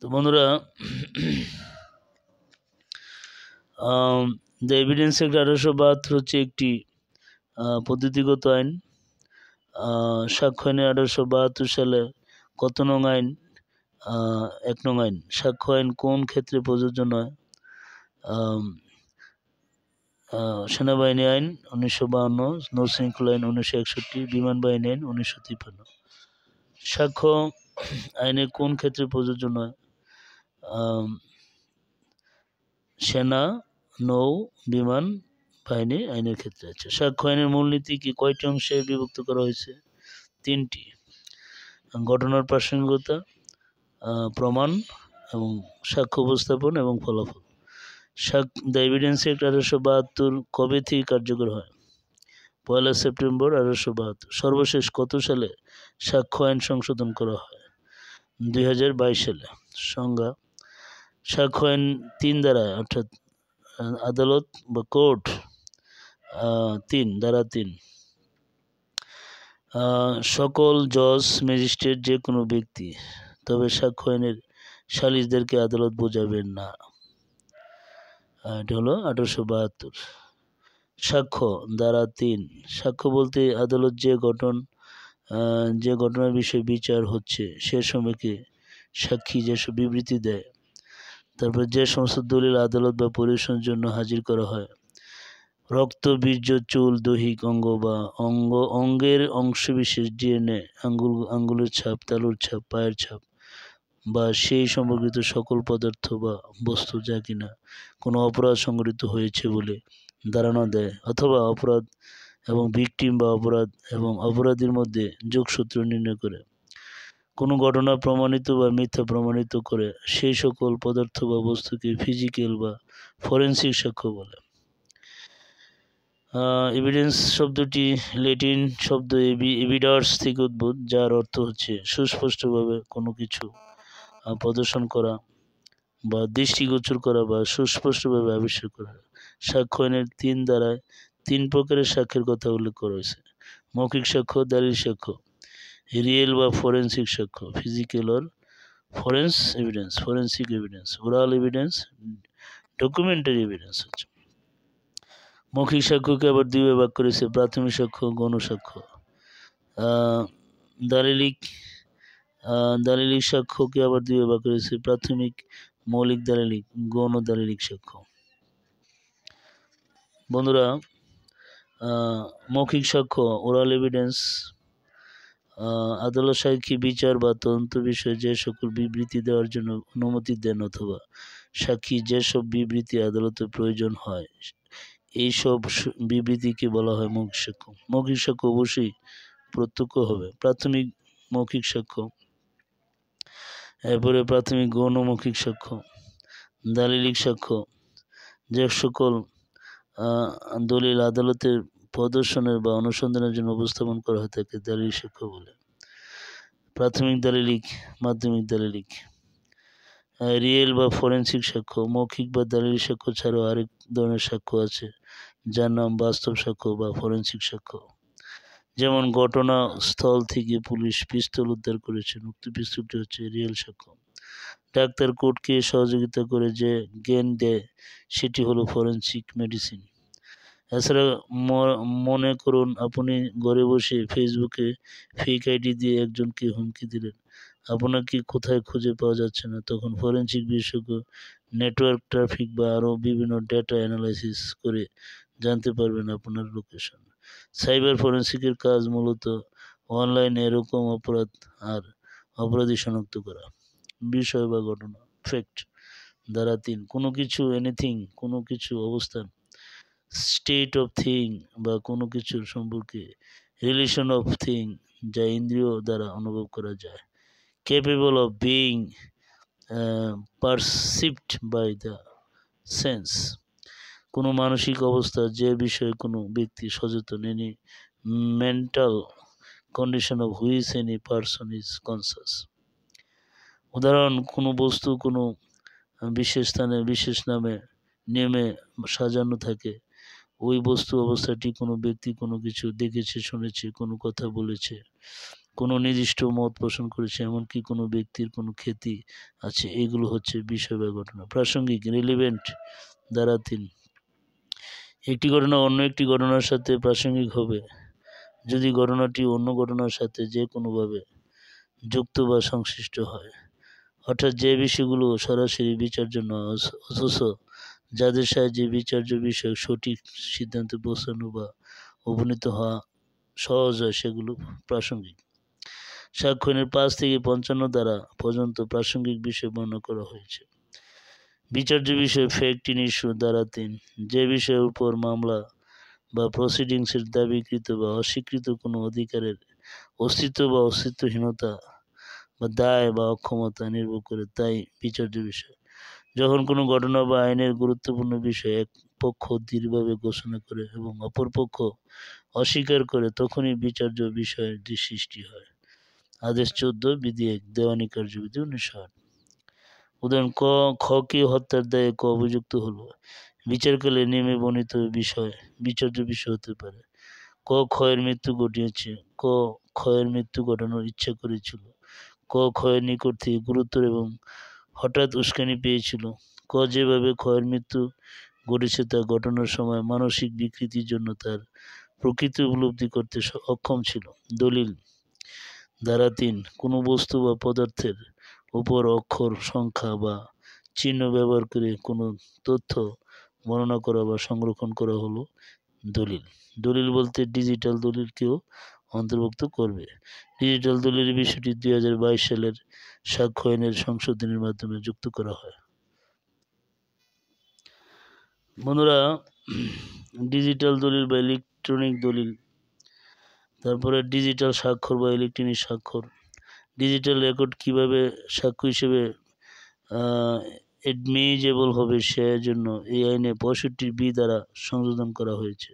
তো বন্ধুরা, the evidence act 1872 হচ্ছে একটি পদ্ধতিগত আইন। সাক্ষ্য আইনে 1872 সালে কত নং আইন? 1 নং আইন। সাক্ষ্য আইন কোন ক্ষেত্রে প্রযোজ্য নয়? সেনাবাহিনী আইন 1952, নৌশৃঙ্খলা আইন 1961, বিমান বাহিনী আইন 1953। সাক্ষ্য আইনে কোন ক্ষেত্রে প্রযোজ্য নয়? সেনা, নৌ, বিমান বাহিনী আইনের ক্ষেত্রে আছে। সাক্ষ্য আইনের মূলনীতি কি কয়টি অংশে বিভক্ত করা হয়েছে? 3টি। ঘটনার প্রাসঙ্গিকতা, প্রমাণ এবং সাক্ষ্য উপস্থাপন এবং ফলাফল। দ্য এভিডেন্স অ্যাক্ট 1872 কবে থেকে কার্যকর হয়? 1 সেপ্টেম্বর 1872। সর্বশেষ কত সালে সাক্ষ্য আইন সংশোধন করা হয়? 2022 সালে। সংজ্ঞা: সাক্ষ্য আইন 3 ধারায়, অর্থাৎ আদালত বা কোর্ট 3 ধারা 3, সকল জজ, ম্যাজিস্ট্রেট, যে কোনো ব্যক্তি, তবে সাক্ষ্য আইনের সালিসদেরকে আদালত বোঝাবেন না। এটা হলো 1872। সাক্ষ্য ধারা 3। সাক্ষ্য বলতে আদালত যে ঘটনার বিষয়ে বিচার হচ্ছে সে সময়কে সাক্ষী যেসব বিবৃতি দেয়, তারপর যে সমস্ত দলিল আদালত বা পরিবেশনের জন্য হাজির করা হয়, রক্ত, বীর্য, চুল, দৈহিক অঙ্গ বা অঙ্গের অংশবিশেষ, ডিএনএ, আঙ্গুলের ছাপ, তালুর ছাপ, পায়ের ছাপ বা সেই সম্পর্কিত সকল পদার্থ বা বস্তু যা কিনা কোনো অপরাধ সংঘটিত হয়েছে বলে ধারণা দেয়, অথবা অপরাধ এবং ভিকটিম বা অপরাধ এবং অপরাধীর মধ্যে যোগসূত্র নির্ণয় করে, কোনো ঘটনা প্রমাণিত বা মিথ্যা প্রমাণিত করে, সেই সকল পদার্থ বা বস্তুকে ফিজিক্যাল বা ফরেনসিক সাক্ষ্য বলে। এভিডেন্স শব্দটি ল্যাটিন শব্দ এভিডার্স থেকে উদ্ভূত, যার অর্থ হচ্ছে সুস্পষ্টভাবে কোনো কিছু প্রদর্শন করা বা দৃষ্টিগোচর করা বা সুস্পষ্টভাবে আবিষ্কার করা। সাক্ষ্য আইনের 3 ধারায় 3 প্রকারের সাক্ষ্যের কথা উল্লেখ করা হয়েছে: মৌখিক সাক্ষ্য, দালিল সাক্ষ্য, রিয়েল বা ফরেনসিক সাক্ষ্য, physical or forensic evidence, oral evidence, documentary evidence হচ্ছে। মৌখিক সাক্ষ্যকে আবার 2 ভাগ করেছে: প্রাথমিক সাক্ষ্য, গৌণ সাক্ষ্য। দালিলিক সাক্ষ্যকে আবার 2 ভাগ করেছে: প্রাথমিক মৌলিক দালিলিক, গৌণ দালিলিক সাক্ষ্য। বন্ধুরা, মৌখিক সাক্ষ্য, ওরাল এভিডেন্স, আদালত সাক্ষী বিচার বা তদন্ত বিষয়ে যে সকল বিবৃতি দেওয়ার জন্য অনুমতি দেন অথবা সাক্ষী যেসব বিবৃতি আদালতের প্রয়োজন হয়, এইসব বিবৃতিকে বলা হয় মৌখিক সাক্ষ্য। মৌখিক সাক্ষ্য অবশ্যই প্রত্যক্ষ হবে। প্রাথমিক মৌখিক সাক্ষ্য, এরপরে প্রাথমিক গৌণ মৌখিক সাক্ষ্য, দালিলিক সাক্ষ্য, যে সকল দলিল আদালতের প্রদর্শনের বা অনুসন্ধানের জন্য উপস্থাপন করা হয় তাকে দালিলিক সাক্ষ্য বলে। প্রাথমিক দালিলিক, মাধ্যমিক দালিলিক। রিয়েল বা ফরেনসিক সাক্ষ্য, মৌখিক বা দালিলিক সাক্ষ্য ছাড়াও আরেক ধরনের সাক্ষ্য আছে যার নাম বাস্তব সাক্ষ্য বা ফরেনসিক সাক্ষ্য। যেমন ঘটনাস্থল থেকে পুলিশ পিস্তল উদ্ধার করেছেন, উক্ত পিস্তলটি হচ্ছে রিয়েল সাক্ষ্য। ডাক্তার কোর্টকে সহযোগিতা করে যে জ্ঞান দেয় সেটি হলো ফরেনসিক মেডিসিন। এছাড়া মনে করুন আপনি ঘরে বসে ফেসবুকে ফেক আইডি দিয়ে একজনকে হুমকি দিলেন, আপনাকে কোথায় খুঁজে পাওয়া যাচ্ছে না, তখন ফরেনসিক বিশেষজ্ঞ নেটওয়ার্ক ট্রাফিক বা আরও বিভিন্ন ডেটা অ্যানালাইসিস করে জানতে পারবেন আপনার লোকেশন। সাইবার ফরেনসিকের কাজ মূলত অনলাইনে এরকম অপরাধ আর অপরাধী শনাক্ত করা। বিষয় বা ঘটনা, ফ্যাক্ট ধারা 3, কোনো কিছু, এনিথিং, কোনো কিছু, অবস্থান, স্টেট অফ থিং বা কোনো কিছুর সম্পর্কে, রিলেশন অফ থিং যা ইন্দ্রিয় দ্বারা অনুভব করা যায়, capable of being perceived by the sense, কোনো মানসিক অবস্থা যে বিষয়ে কোনো ব্যক্তি সচেতন, any mental condition of which any person is conscious. উদাহরণ, কোনো বস্তু কোনো বিশেষ স্থানে বিশেষ নিয়মে সাজানো থাকে, ওই বস্তু অবস্থাটি কোনো ব্যক্তি কোনো কিছু দেখেছে, শুনেছে, কোনো কথা বলেছে, কোনো নির্দিষ্ট মত পোষণ করেছে, এমনকি কোনো ব্যক্তির কোনো খ্যাতি আছে, এগুলো হচ্ছে বিষয় বা ঘটনা। প্রাসঙ্গিক রিলিভেন্ট ধারা 3, একটি ঘটনা অন্য একটি ঘটনার সাথে প্রাসঙ্গিক হবে যদি ঘটনাটি অন্য ঘটনার সাথে যে কোনোভাবে যুক্ত বা সংশ্লিষ্ট হয়, অর্থাৎ যে বিষয়গুলো সরাসরি বিচার্য নয় অথচ যাদের সাহায্যে বিচার্য বিষয়ক সঠিক সিদ্ধান্তে পৌঁছানো বা উপনীত হওয়া সহজ হয়, সেগুলো প্রাসঙ্গিক। সাক্ষ্য আইনের 5 থেকে 55 ধারা পর্যন্ত প্রাসঙ্গিক বিষয় বর্ণনা করা হয়েছে। বিচার্য বিষয় ফ্যাক্ট ইন ইস্যু ধারা 3, যে বিষয়ের উপর মামলা বা প্রসিডিংসের দাবিকৃত বা অস্বীকৃত কোনো অধিকারের অস্তিত্ব বা অস্তিত্বহীনতা বা দায় বা অক্ষমতা নির্ভর করে, তাই বিচার্য বিষয়। যখন কোনো ঘটনা বা আইনের গুরুত্বপূর্ণ বিষয় এক পক্ষ দৃঢ়ভাবে ঘোষণা করে এবং অপর পক্ষ অস্বীকার করে, তখনই বিচার্য বিষয়টি সৃষ্টি হয়। আদেশ 14 বিধি 1 দেওয়ানি কার্যবিধি 1908। উদাহরণ: কে হত্যার দায়ে অভিযুক্ত হলো, বিচারকালে নেমে বর্ণিত বিষয় বিচার্য বিষয় হতে পারে। ক্ষয়ের মৃত্যু ঘটিয়েছে, ক্ষয়ের মৃত্যু ঘটানোর ইচ্ছা করেছিল, ক্ষয়ের নিকট থেকে গুরুতর এবং হঠাৎ উস্কানি পেয়েছিল, যেভাবে ক্ষয়ের মৃত্যু ঘটেছে তা ঘটনার সময় মানসিক বিকৃতির জন্য তার প্রকৃতি উপলব্ধি করতে অক্ষম ছিল। দলিল ধারা 3, কোনো বস্তু বা পদার্থের উপর অক্ষর, সংখ্যা বা চিহ্ন ব্যবহার করে কোনো তথ্য বর্ণনা করা বা সংরক্ষণ করা হলো দলিল। দলিল বলতে ডিজিটাল দলিলকেও অন্তর্ভুক্ত করবে। ডিজিটাল দলিলের বিষয়টি 2022 সালের সাক্ষ্য আইনের সংশোধনের মাধ্যমে যুক্ত করা হয়। বন্ধুরা, ডিজিটাল দলিল বা ইলেকট্রনিক দলিল, তারপরে ডিজিটাল স্বাক্ষর বা ইলেকট্রনিক স্বাক্ষর। ডিজিটাল রেকর্ড কিভাবে সাক্ষ্য হিসেবে এডমিজেবল হবে, সেজন্য এই আইনে 65B দ্বারা সংশোধন করা হয়েছে।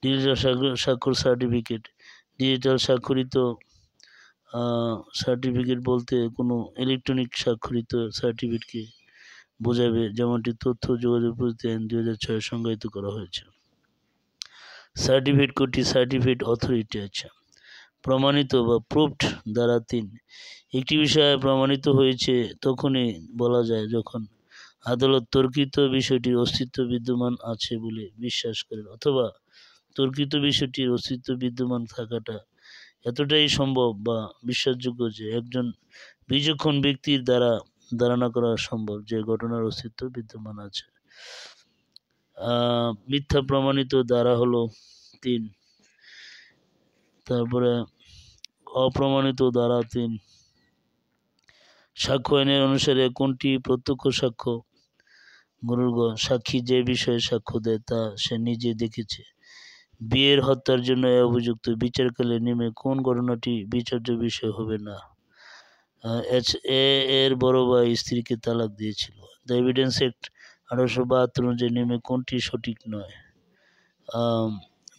ডিজিটাল স্বাক্ষর সার্টিফিকেট, ডিজিটাল স্বাক্ষরিত সার্টিফিকেট বলতে কোনো ইলেকট্রনিক স্বাক্ষরিত সার্টিফিকেটকে বোঝাবে, যেমনটি তথ্য যোগাযোগ প্রযুক্তি আইন 2006 সংজ্ঞায়িত করা হয়েছে। সার্টিফিকেট কোটি সার্টিফিকেট অথরিটি আছে। প্রমাণিত বা প্রুভড ধারা 3, একটি বিষয় প্রমাণিত হয়েছে তখনই বলা যায় যখন আদালত তর্কিত বিষয়টির অস্তিত্ব বিদ্যমান আছে বলে বিশ্বাস করেন, অথবা তর্কিত বিষয়টির অস্তিত্ব বিদ্যমান থাকাটা এতটাই সম্ভব বা বিশ্বাসযোগ্য যে একজন বিচক্ষণ ব্যক্তির দ্বারা ধারণা করা সম্ভব যে ঘটনার অস্তিত্ব বিদ্যমান আছে। মিথ্যা প্রমাণিত ধারা হলো 3। তারপরে অপ্রমাণিত ধারা 3, সাক্ষ্য আইনের অনুসারে কোনটি প্রত্যক্ষ সাক্ষ্য? সাক্ষী যে বিষয়ে সাক্ষ্য দেয় তা সে নিজে দেখেছে। বিয়ের হত্যার জন্য অভিযুক্ত, বিচারকালে নেমে কোন ঘটনাটি বিচার্য বিষয় হবে না? এর বড় ভাই স্ত্রীকে তালাক দিয়েছিল। দ্য এভিডেন্স অ্যাক্ট 1872 অনুযায়ী নেমে কোনটি সঠিক নয়?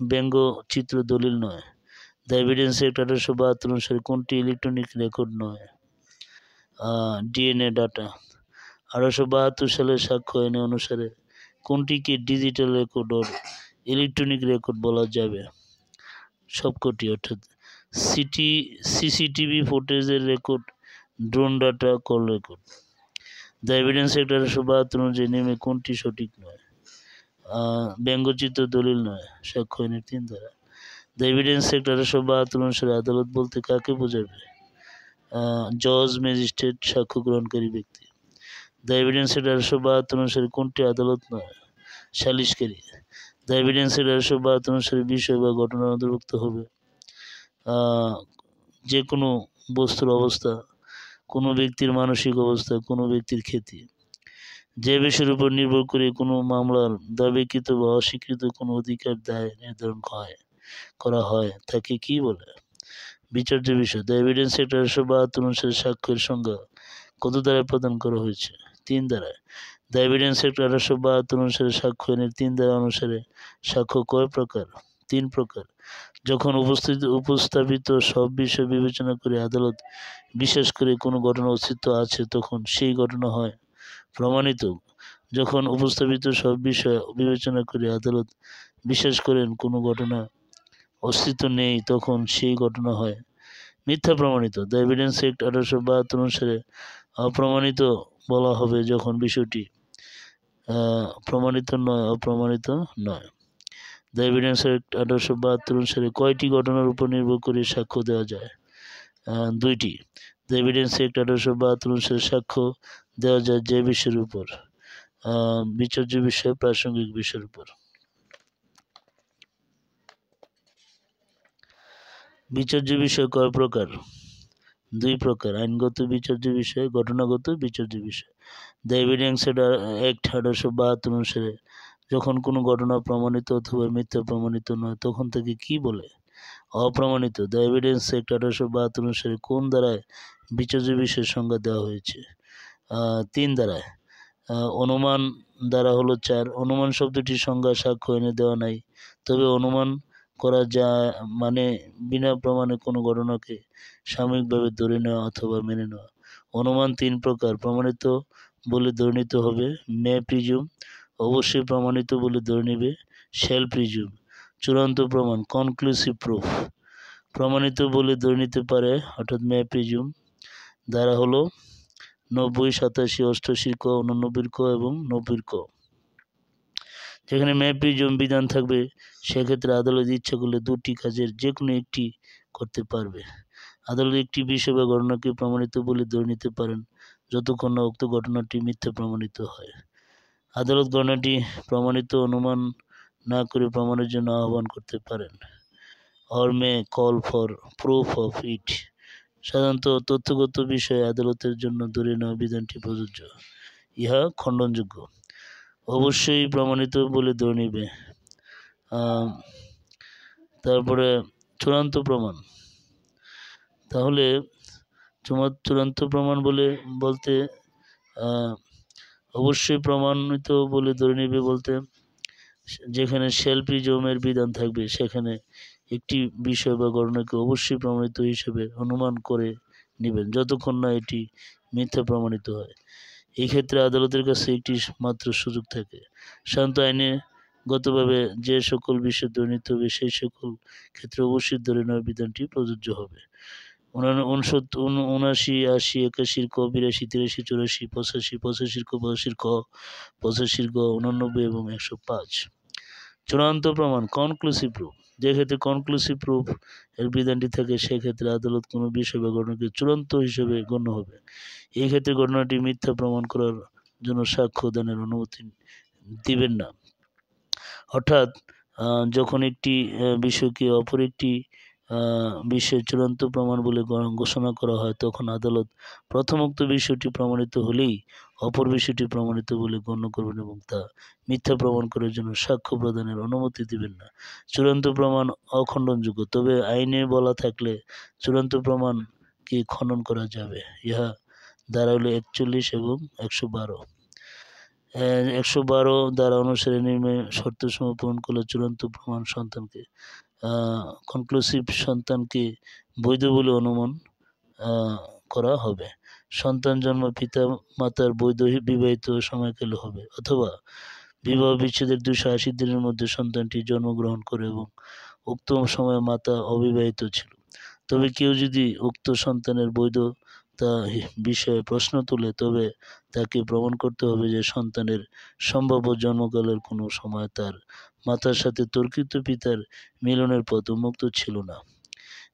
ব্যঙ্গচিত্র দলিল নয়। দ্য এভিডেন্স অ্যাক্ট 1872 অনুসারে কোনটি ইলেকট্রনিক রেকর্ড নয়? DNA data. 1872 সালের সাক্ষ্য আইন অনুসারে কোনটিকে ডিজিটাল রেকর্ড ও ইলেকট্রনিক রেকর্ড বলা যাবে? সবকটি, অর্থাৎ সিসিটিভি ফুটেজের record, drone data, call record. The evidence act 1872 অনুযায়ী নেমে কোনটি সঠিক নয়? ব্যঙ্গচিত্র দলিল নয়। সাক্ষ্য আইনের 3 ধারা। দ্য এভিডেন্স অ্যাক্ট 1872 অনুসারে আদালত বলতে কাকে বোঝাবে? জজ, ম্যাজিস্ট্রেট, সাক্ষ্য গ্রহণকারী ব্যক্তি। দ্য এভিডেন্স অ্যাক্ট 1872 অনুসারে কোনটি আদালত নয়? সালিশকারী। দ্য এভিডেন্স অ্যাক্ট 1872 অনুসারে বিষয় বা ঘটনার অন্তর্ভুক্ত হবে যে কোনো বস্তুর অবস্থা, কোনো ব্যক্তির মানসিক অবস্থা, কোনো ব্যক্তির খ্যাতি। যে বিষয়ের উপর নির্ভর করে কোনো মামলার দাবিকৃত বা অস্বীকৃত কোনো অধিকার দায় নির্ধারণ করা হয় তাকে কি বলে? বিচার্য বিষয়। দ্য এভিডেন্স অ্যাক্ট 1872 অনুসারে সাক্ষ্যের সংজ্ঞা কত ধারায় প্রদান করা হয়েছে? 3 ধারায়। দ্য এভিডেন্স অ্যাক্ট 1872 অনুসারে সাক্ষ্য আইনের 3 ধারা অনুসারে সাক্ষ্য কয় প্রকার? 3 প্রকার। যখন উপস্থাপিত সব বিষয় বিবেচনা করে আদালত বিশ্বাস করে কোনো ঘটনার অস্তিত্ব আছে, তখন সেই ঘটনা হয় প্রমাণিত। যখন উপস্থাপিত সব বিষয় বিবেচনা করে আদালত বিশ্বাস করেন কোনো ঘটনা অস্তিত্ব নেই, তখন সেই ঘটনা হয় মিথ্যা প্রমাণিত। দ্য এভিডেন্স অ্যাক্ট 1872 অনুসারে অপ্রমাণিত বলা হবে যখন বিষয়টি প্রমাণিত নয়, অপ্রমাণিত নয়। দ্য এভিডেন্স অ্যাক্ট 1872 অনুসারে কয়টি ঘটনার উপর নির্ভর করে সাক্ষ্য দেওয়া যায়? 2টি। দ্য এভিডেন্স অ্যাক্ট 1872 অনুসারে সাক্ষ্য দেওয়া যায় যে বিষয়ের উপর বিচার্য বিষয়, প্রাসঙ্গিক বিষয়ের উপর। বিচার্য বিষয় কয় প্রকার? 2 প্রকার, আইনগত বিচার্য বিষয়, ঘটনাগত বিচার্য বিষয়। দ্য এভিডেন্স অ্যাক্ট 1872 অনুসারে যখন কোনো ঘটনা প্রমাণিত অথবা মিথ্যা প্রমাণিত নয় তখন তাকে কি বলে? অপ্রমাণিত। দ্য এভিডেন্স অ্যাক্ট 1872 অনুসারে কোন ধারায় বিচার্য বিষয়ের সংজ্ঞা দেওয়া হয়েছে? 3 ধারায়। অনুমান দ্বারা হলো 4। অনুমান শব্দটির সংজ্ঞা সাক্ষ্য এনে দেওয়া নাই, তবে অনুমান করা যায় মানে বিনা প্রমাণে কোনো ঘটনাকে সাময়িকভাবে ধরে নেওয়া অথবা মেনে নেওয়া। অনুমান 3 প্রকার, প্রমাণিত বলে ধরে নিতে হবে, মে প্রিজুম, অবশ্যই প্রমাণিত বলে ধরে নিবে, শ্যাল প্রিজুম। চূড়ান্ত প্রমাণ, কনক্লুসিভ প্রুফ, প্রমাণিত বলে ধরে নিতে পারে অর্থাৎ মে প্রিজুম। দ্বারা হলো 90, 87, 88 ক, 89 ক এবং 90 ক। যেখানে মে প্রিজুম বিধান থাকবে সেক্ষেত্রে আদালত ইচ্ছা করলে 2টি কাজের যে কোনো একটি করতে পারবে। আদালত একটি বিষয় বা ঘটনাকে প্রমাণিত বলে ধরে নিতে পারেন যতক্ষণ না উক্ত ঘটনাটি মিথ্যা প্রমাণিত হয়। আদালত ঘটনাটি প্রমাণিত অনুমান না করে প্রমাণের জন্য আহ্বান করতে পারেন। or may call for proof of it। সাধারণত তথ্যগত বিষয়ে আদালতের জন্য ধরে নেওয়া বিধানটি প্রযোজ্য, ইহা খণ্ডনযোগ্য। অবশ্যই প্রমাণিত বলে ধরে নিবে। তারপরে চূড়ান্ত প্রমাণ, তাহলে চূড়ান্ত প্রমাণ বলতে অবশ্যই প্রমাণিত বলে ধরে নিবে বলতে যেখানে শ্যাল প্রিজমের বিধান থাকবে সেখানে একটি বিষয় বা ঘটনাকে অবশ্যই প্রমাণিত হিসেবে অনুমান করে নেবেন যতক্ষণ না এটি মিথ্যা প্রমাণিত হয়। এই ক্ষেত্রে আদালতের কাছে একটি মাত্র সুযোগ থাকে। সাধারণত আইনগতভাবে যে সকল বিষয় ধরে নিতে হবে সেই সকল ক্ষেত্রে অবশ্যই ধরে নেওয়ার বিধানটি প্রযোজ্য হবে। 79, 80, 81 ক, 82, 83, 84, 85, 85 ক, 85 খ, 85 গ, 89 এবং 105। চূড়ান্ত প্রমাণ, কনক্লুসিভ প্রুফ, যে ক্ষেত্রে কনক্লুসিভ প্রুফ এর বিধানটি থাকে সেক্ষেত্রে আদালত কোনো বিষয় বা ঘটনাকে চূড়ান্ত হিসেবে গণ্য হবে। এই ক্ষেত্রে ঘটনাটি মিথ্যা প্রমাণ করার জন্য সাক্ষ্য দানের অনুমতি দিবেন না। অর্থাৎ যখন একটি বিষয়কে অপর একটি বিষয়ের চূড়ান্ত প্রমাণ বলে ঘোষণা করা হয় তখন আদালত প্রথম উক্ত বিষয়টি প্রমাণিত হলেই অপর বিষয়টি প্রমাণিত বলে গণ্য করবেন এবং তা মিথ্যা প্রমাণ করার জন্য সাক্ষ্য প্রদানের অনুমতি দিবেন না। চূড়ান্ত প্রমাণ অখণ্ডনযোগ্য, তবে আইনে বলা থাকলে চূড়ান্ত প্রমাণকে খণ্ডন করা যাবে। ইহা ধারা হলো 41 এবং 112। 112 ধারা অনুসারে নিম্নে শর্তসমূহ পূরণ করলে চূড়ান্ত প্রমাণ সন্তানকে কনক্লুসিভ সন্তানকে বৈধ বলে অনুমান করা হবে। সন্তান জন্ম পিতা মাতার বৈধ বিবাহিত সময়কালে হবে, অথবা বিবাহ বিচ্ছেদের 280 দিনের মধ্যে সন্তানটি জন্মগ্রহণ করে এবং উক্ত সময়ে মাতা অবিবাহিত ছিল। তবে কেউ যদি উক্ত সন্তানের বৈধতা বিষয়ে প্রশ্ন তোলে তবে তাকে প্রমাণ করতে হবে যে সন্তানের সম্ভাব্য জন্মকালের কোনো সময় তার মাতার সাথে তর্কিত পিতার মিলনের পথ উন্মুক্ত ছিল না।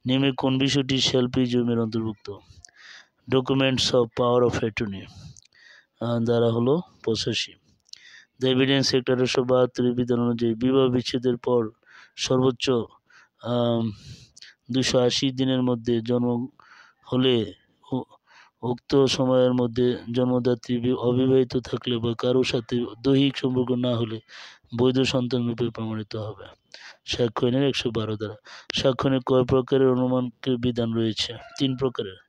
নিম্নে কোন বিষয়টি শ্যাল প্রিজুমের অন্তর্ভুক্ত? Documents of power of attorney দ্বারা হলো 85। দ্য এভিডেন্স অ্যাক্ট 1872 বিধান অনুযায়ী বিবাহ বিচ্ছেদের পর সর্বোচ্চ 280 দিনের মধ্যে জন্ম হলে উক্ত সময়ের মধ্যে জন্মদাত্রী অবিবাহিত থাকলে বা কারোর সাথে দৈহিক সম্পর্ক না হলে বৈধ সন্তান রূপে প্রমাণিত হবে। সাক্ষ্য আইনের 112 দ্বারা। সাক্ষ্য আইনে কয় প্রকারের অনুমানকে বিধান রয়েছে? 3 প্রকারের।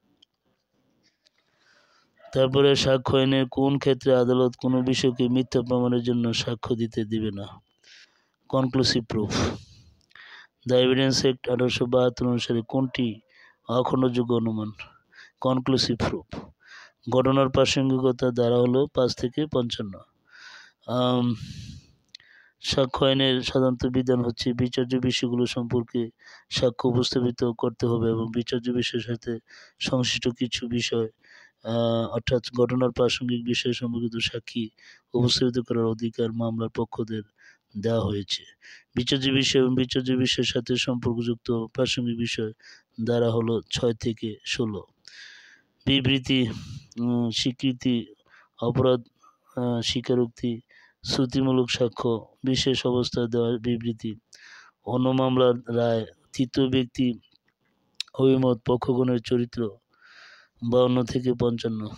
তারপরে সাক্ষ্য আইনের কোন ক্ষেত্রে আদালত কোনো বিষয়কে মিথ্যা প্রমাণের জন্য সাক্ষ্য দিতে দিবে না? Conclusive proof. The evidence act 1872 অনুসারে কোনটি অখণ্ডযোগ্য অনুমান? Conclusive proof. ঘটনার প্রাসঙ্গিকতা দ্বারা হলো 5 থেকে 55। সাক্ষ্য আইনের সাধারণত বিধান হচ্ছে বিচার্য বিষয়গুলো সম্পর্কে সাক্ষ্য উপস্থাপিত করতে হবে এবং বিচার্য বিষয়ের সাথে সংশ্লিষ্ট কিছু বিষয় অর্থাৎ ঘটনার প্রাসঙ্গিক বিষয় সম্পর্কিত সাক্ষী উপস্থাপিত করার অধিকার মামলার পক্ষদের দেওয়া হয়েছে। বিচার্য বিষয় এবং বিচার্য বিষয়ের সাথে সম্পর্কযুক্ত প্রাসঙ্গিক বিষয় দ্বারা হলো 6 থেকে 16। বিবৃতি, স্বীকৃতি, অপরাধ স্বীকারোক্তি, শ্রুতিমূলক সাক্ষ্য, বিশেষ অবস্থায় দেওয়া বিবৃতি, অন্য মামলার রায়, তৃতীয় ব্যক্তি অভিমত, পক্ষগণের চরিত্র 52 থেকে 55।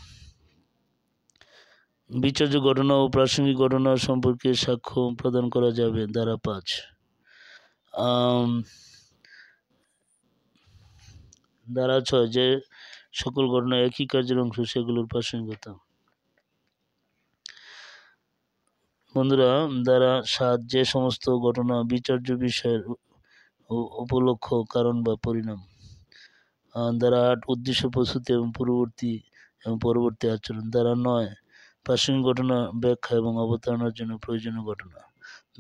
বিচার্য ঘটনা ও প্রাসঙ্গিক ঘটনা সম্পর্কে সাক্ষ্য প্রদান করা যাবে ধারা 5। ধারা 6, যে সকল ঘটনা একই কাজের অংশ সেগুলোর প্রাসঙ্গিকতা। বন্ধুরা, ধারা 7, যে সমস্ত ঘটনা বিচার্য বিষয়ের উপলক্ষ, কারণ বা পরিণাম। ধারা 8, উদ্দেশ্য, প্রস্তুতি এবং পরবর্তী আচরণ। ধারা 9, প্রাসঙ্গিক ঘটনা ব্যাখ্যা এবং অবতারণার জন্য প্রয়োজনীয় ঘটনা।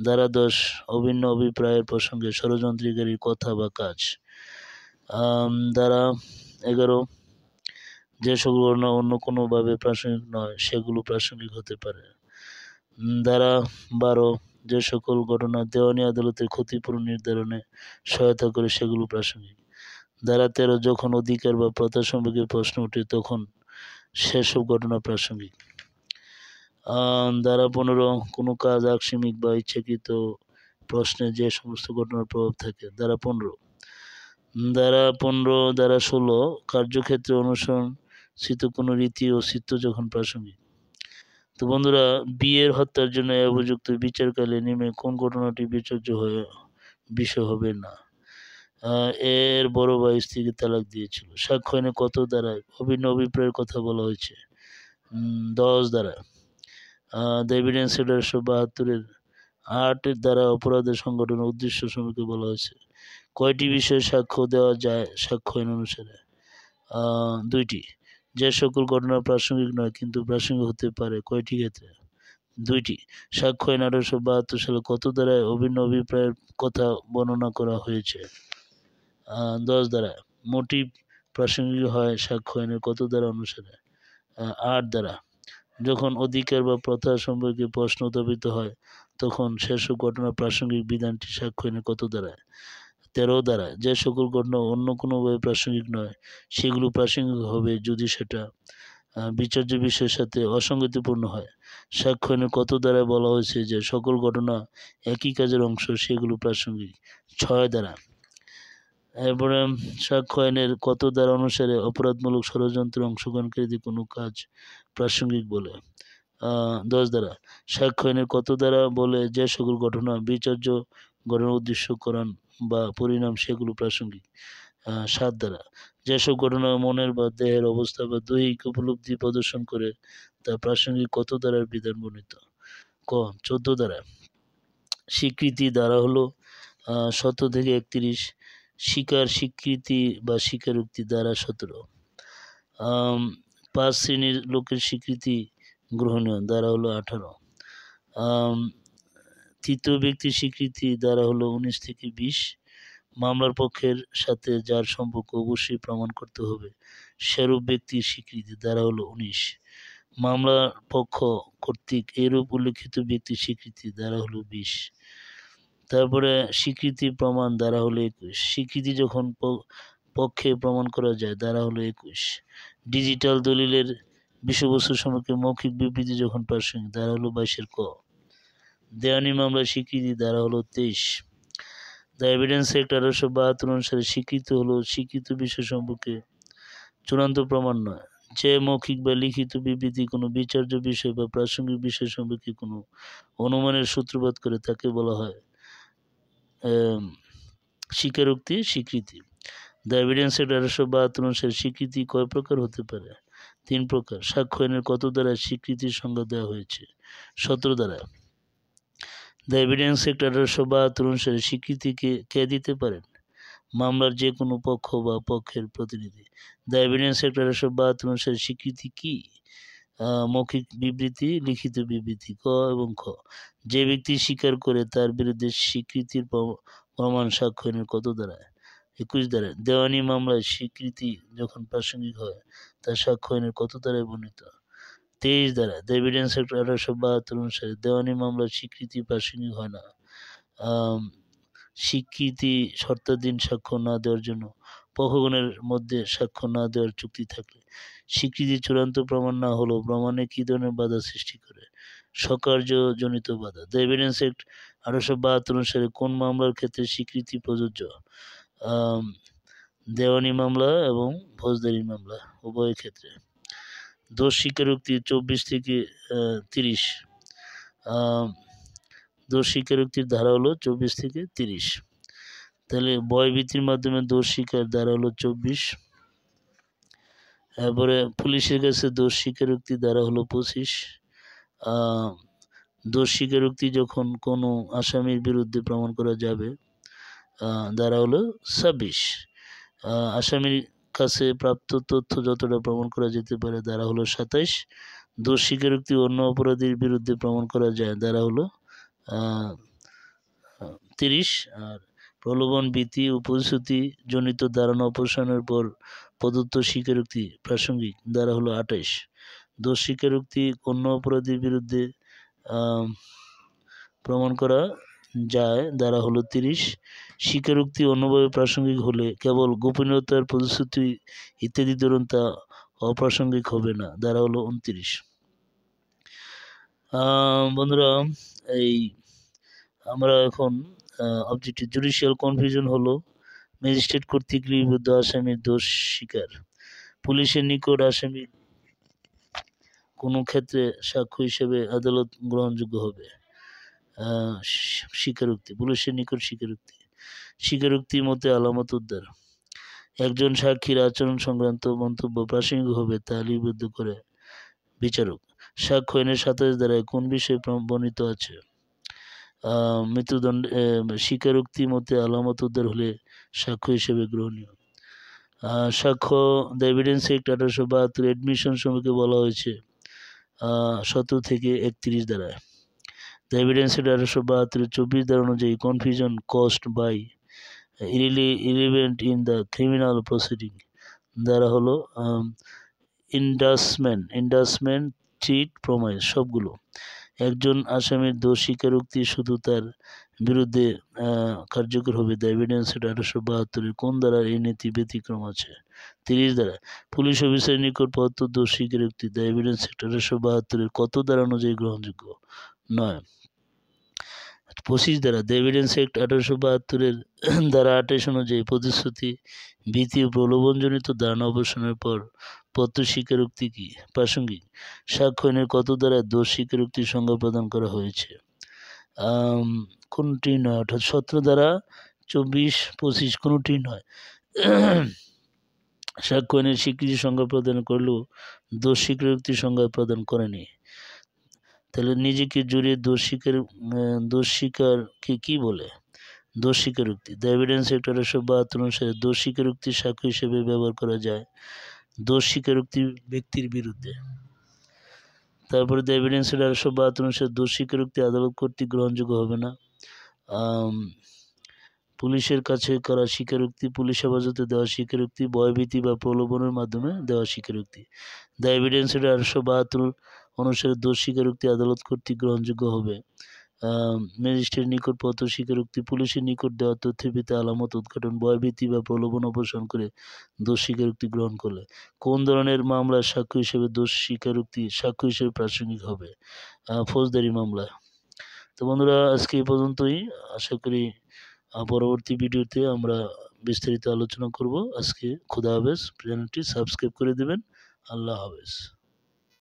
ধারা 10, অভিন্ন অভিপ্রায়ের প্রসঙ্গে ষড়যন্ত্রকারীর কথা বা কাজ। ধারা 11, যে সকল ঘটনা অন্য কোনোভাবে প্রাসঙ্গিক নয় সেগুলো প্রাসঙ্গিক হতে পারে। ধারা 12, যে সকল ঘটনা দেওয়ানি আদালতের ক্ষতিপূরণ নির্ধারণে সহায়তা করে সেগুলো প্রাসঙ্গিক। ধারা 13, যখন অধিকার বা প্রথা সম্পর্কে প্রশ্ন ওঠে তখন সেসব ঘটনা প্রাসঙ্গিক। ধারা 15, কোনো কাজ আকস্মিক বা ইচ্ছাকৃত প্রশ্নে যে সমস্ত ঘটনার প্রভাব থাকে। ধারা 15। ধারা 16, কার্যক্ষেত্রে অনুসরণকৃত কোনো রীতি ও চিত্ত যখন প্রাসঙ্গিক। তো বন্ধুরা, বিয়ের হত্যার জন্য অভিযুক্ত বিচারকালে নেমে কোন ঘটনাটি বিচার্য বিষয় হবে না? এর বড় ভাই স্ত্রীকে তালাক দিয়েছিল। সাক্ষ্য আইনে কত ধারায় অভিন্ন অভিপ্রায়ের কথা বলা হয়েছে? 10 ধারা। দ্য এভিডেন্স অ্যাক্ট 1872-এর 8 দ্বারা অপরাধের সংগঠন উদ্দেশ্য সম্পর্কে বলা হয়েছে। কয়টি বিষয়ে সাক্ষ্য দেওয়া যায় সাক্ষ্য আইন অনুসারে? 2টি। যে সকল ঘটনা প্রাসঙ্গিক নয় কিন্তু প্রাসঙ্গিক হতে পারে কয়টি ক্ষেত্রে? 2টি। সাক্ষ্য আইন 1872 সালে কত ধারায় অভিন্ন অভিপ্রায়ের কথা বর্ণনা করা হয়েছে? 10 ধারা। মোটিভ প্রাসঙ্গিক হয় সাক্ষ্য আইনের কত ধারা অনুসারে? 8 ধারা। যখন অধিকার বা প্রথা সম্পর্কে প্রশ্ন উত্থাপিত হয় তখন সেসব ঘটনা প্রাসঙ্গিক বিধানটি সাক্ষ্য আইনের কত ধারায়? 13 ধারা। যে সকল ঘটনা অন্য কোনোভাবে প্রাসঙ্গিক নয় সেগুলো প্রাসঙ্গিক হবে যদি সেটা বিচার্য বিষয়ের সাথে অসঙ্গতিপূর্ণ হয়। সাক্ষ্য আইনের কত ধারায় বলা হয়েছে যে সকল ঘটনা একই কাজের অংশ সেগুলো প্রাসঙ্গিক? 6 ধারা। এরপরে সাক্ষ্য আইনের কত ধারা অনুসারে অপরাধমূলক ষড়যন্ত্রে অংশগ্রহণকারীদের কোনো কাজ প্রাসঙ্গিক বলে? 10 ধারা। সাক্ষ্য আইনের কত ধারা বলে যে সকল ঘটনা বিচার্য ঘটনার উদ্দেশ্য, কারণ বা পরিণাম সেগুলো প্রাসঙ্গিক? 7 ধারা। যেসব ঘটনা মনের বা দেহের অবস্থা বা দৈহিক উপলব্ধি প্রদর্শন করে তা প্রাসঙ্গিক কত ধারার বিধান বর্ণিত? 14 ধারা। স্বীকৃতি ধারা হলো 17 থেকে 31। স্বীকৃতি বা স্বীকারোক্তি ধারা 17। 5 শ্রেণীর লোকের স্বীকৃতি গ্রহণীয় ধারা হলো 18। তৃতীয় ব্যক্তির স্বীকৃতি ধারা হলো 19 থেকে 20। মামলার পক্ষের সাথে যার সম্পর্ক অবশ্যই প্রমাণ করতে হবে সেরূপ ব্যক্তির স্বীকৃতি ধারা হলো 19। মামলার পক্ষ কর্তৃক এরূপ উল্লেখিত ব্যক্তির স্বীকৃতি ধারা হলো 20। তারপরে স্বীকৃতি প্রমাণ ধারা হলো 21। স্বীকৃতি যখন পক্ষে প্রমাণ করা যায় ধারা হলো 21। ডিজিটাল দলিলের বিষয়বস্তু সম্পর্কে মৌখিক বিবৃতি যখন প্রাসঙ্গিক ধারা হলো 22-এর ক। দেওয়ানি মামলার স্বীকৃতি ধারা হলো 23। দ্য এভিডেন্স অ্যাক্ট 1872 অনুসারে স্বীকৃতি হলো স্বীকৃত বিষয় সম্পর্কে চূড়ান্ত প্রমাণ নয়। যে মৌখিক বা লিখিত বিবৃতি কোনো বিচার্য বিষয় বা প্রাসঙ্গিক বিষয় সম্পর্কে কোনো অনুমানের সূত্রপাত করে তাকে বলা হয় স্বীকারোক্তি, স্বীকৃতি। দ্য এভিডেন্স অ্যাক্ট 1872 অনুসারে স্বীকৃতি কয় প্রকার হতে পারে? 3 প্রকার। সাক্ষ্য আইনের কত দ্বারা স্বীকৃতির সংজ্ঞা দেওয়া হয়েছে? 17 দ্বারা। দ্য এভিডেন্স অ্যাক্ট 1872 অনুসারে স্বীকৃতি কে দিতে পারেন? মামলার যে কোনো পক্ষ বা পক্ষের প্রতিনিধি। দ্য এভিডেন্স অ্যাক্ট 1872 অনুসারে স্বীকৃতি কি? মৌখিক বিবৃতি, লিখিত বিবৃতি। ক এবং খ, যে ব্যক্তি স্বীকার করে তার বিরুদ্ধে স্বীকৃতির প্রমাণ সাক্ষ্যয়নের কত ধারায়? 21 ধারায়। দেওয়ানি মামলায় স্বীকৃতি যখন প্রাসঙ্গিক হয় তা সাক্ষ্যয়নের কত ধারায় বর্ণিত? 23 ধারা। দ্য এভিডেন্স অ্যাক্ট 1872 অনুসারে দেওয়ানি মামলার স্বীকৃতি প্রাসঙ্গিক হয় না স্বীকৃতি শর্তাধীন সাক্ষ্য না দেওয়ার জন্য পক্ষগণের মধ্যে সাক্ষ্য না দেওয়ার চুক্তি থাকলে। স্বীকৃতি চূড়ান্ত প্রমাণ না হলেও প্রমাণে কী ধরনের বাধা সৃষ্টি করে? স্বকার্যজনিত বাধা। দ্য এভিডেন্স অ্যাক্ট 1872 অনুসারে কোন মামলার ক্ষেত্রে স্বীকৃতি প্রযোজ্য? দেওয়ানি মামলা এবং ফৌজদারি মামলা উভয় ক্ষেত্রে। দোষ স্বীকারোক্তি 24 থেকে 30। দোষ স্বীকারোক্তির ধারা হলো 24 থেকে 30। তাহলে ভয়ভীতির মাধ্যমে দোষ স্বীকার ধারা হলো 24। তারপরে পুলিশের কাছে দোষ স্বীকারোক্তি ধারা হলো 25। দোষ স্বীকারোক্তি যখন কোনো আসামির বিরুদ্ধে প্রমাণ করা যাবে ধারা হলো 26। আসামির কাছে প্রাপ্ত তথ্য যতটা প্রমাণ করা যেতে পারে ধারা হলো 27। দোষ স্বীকারোক্তি অন্য অপরাধীর বিরুদ্ধে প্রমাণ করা যায় ধারা হলো 30। আর প্রলোভন, ভীতি ও প্রতিশ্রুতি জনিত ধারণা অপসারণের পর প্রদত্ত স্বীকারোক্তি প্রাসঙ্গিক ধারা হলো 28। দোষ স্বীকারোক্তি অন্য অপরাধীর বিরুদ্ধে প্রমাণ করা যায় ধারা হলো 30। স্বীকারোক্তি অন্যভাবে প্রাসঙ্গিক হলে কেবল গোপনীয়তার প্রতিশ্রুতি ইত্যাদি ধরুন তা অপ্রাসঙ্গিক হবে না ধারা হলো 29। বন্ধুরা, এই আমরা এখন অবজেক্টিভ জুডিশিয়াল কনফিউশন হলো ম্যাজিস্ট্রেট কর্তৃক লিপিবদ্ধ আসামির দোষ স্বীকার। পুলিশের নিকট আসামির কোনো ক্ষেত্রে সাক্ষ্য হিসেবে আদালত গ্রহণযোগ্য হবে। স্বীকারোক্তি, পুলিশের নিকট স্বীকারোক্তি। স্বীকারোক্তি মতে আলামত উদ্ধার। একজন সাক্ষীর আচরণ সংক্রান্ত মন্তব্য প্রাসঙ্গিক হবে তা লিপিবদ্ধ করে বিচারক। সাক্ষ্য আইনের 27 ধারায় কোন বিষয়ে বর্ণিত আছে? মৃত্যুদণ্ড। স্বীকারোক্তি মতে আলামত উদ্ধার হলে সাক্ষ্য হিসেবে গ্রহণীয়। সাক্ষ্য। দ্য এভিডেন্স অ্যাক্ট 1872 এডমিশন সম্পর্কে বলা হয়েছে 17 থেকে 31 ধারায়। দ্য এভিডেন্স অ্যাক্ট 1872 24 ধারা অনুযায়ী confusion cost by irrelevant in the criminal proceeding দ্বারা হলো ইন্ডাসমেন্ট চিট প্রমাইজ সবগুলো। একজন আসামির দোষ স্বীকারোক্তি শুধু তার বিরুদ্ধে কার্যকর হবে। দ্য এভিডেন্স অ্যাক্ট 1872 কোন ধারার এই নীতি ব্যতিক্রম আছে? 30 ধারা। পুলিশ অফিসারের নিকট প্রদত্ত দোষ স্বীকারোক্তি দ্য এভিডেন্স অ্যাক্ট 1872 কত ধারা অনুযায়ী গ্রহণযোগ্য? 9। 25 ধারা। দ্য এভিডেন্স অ্যাক্ট 1872 ধারা 28 অনুযায়ী প্রতিশ্রুতি, ভীতি ও প্রলোভনজনিত ধারণা অবসানের পর পত্র স্বীকারোক্তি কি প্রাসঙ্গিক? সাক্ষ্য আইনের কত ধারায় দোষ স্বীকারোক্তির সংজ্ঞা প্রদান করা হয়েছে? কোনটি নয়, অর্থাৎ 17 ধারা, 24, 25 কোনটি নয়। সাক্ষ্য আইনের স্বীকৃতি সংজ্ঞা প্রদান করলেও দোষ স্বীকারোক্তির সংজ্ঞা প্রদান করেনি। তাহলে নিজেকে জড়িয়ে দোষ স্বীকারকে কি বলে? দোষ স্বীকারোক্তি। দ্য এভিডেন্স অ্যাক্ট 1872 অনুসারে দোষ স্বীকারোক্তি সাক্ষ্য হিসেবে ব্যবহার করা যায় দোষ স্বীকারোক্তি ব্যক্তির বিরুদ্ধে। তারপরে দ্য এভিডেন্স অ্যাক্ট 1872 অনুসারে দোষ স্বীকারোক্তি আদালত কর্তৃক গ্রহণযোগ্য হবে না। পুলিশের কাছে করা স্বীকারোক্তি, পুলিশ হেফাজতে দেওয়া স্বীকারোক্তি, ভয়ভীতি বা প্রলোভনের মাধ্যমে দেওয়া স্বীকারোক্তি। দ্য এভিডেন্স অ্যাক্ট 1872 অনুসারে দোষ স্বীকারোক্তি আদালত কর্তৃক গ্রহণযোগ্য হবে ম্যাজিস্ট্রেটের নিকট পত্র স্বীকারোক্তি, পুলিশের নিকট দেওয়া তথ্যের ভিত্তিতে আলামত উদ্ঘাটন, ভয়ভীতি বা প্রলোভন অপসারণ করে দোষ স্বীকারোক্তি গ্রহণ করলে। কোন ধরনের মামলার সাক্ষ্য হিসেবে দোষ স্বীকারোক্তি সাক্ষ্য হিসেবে প্রাসঙ্গিক হবে? ফৌজদারি মামলা। তো বন্ধুরা, আজকে এই পর্যন্তই। আশা করি পরবর্তী ভিডিওতে আমরা বিস্তারিত আলোচনা করব। আজকে খুদা হাফেজ। চ্যানেলটি সাবস্ক্রাইব করে দেবেন। আল্লাহ হাফেজ।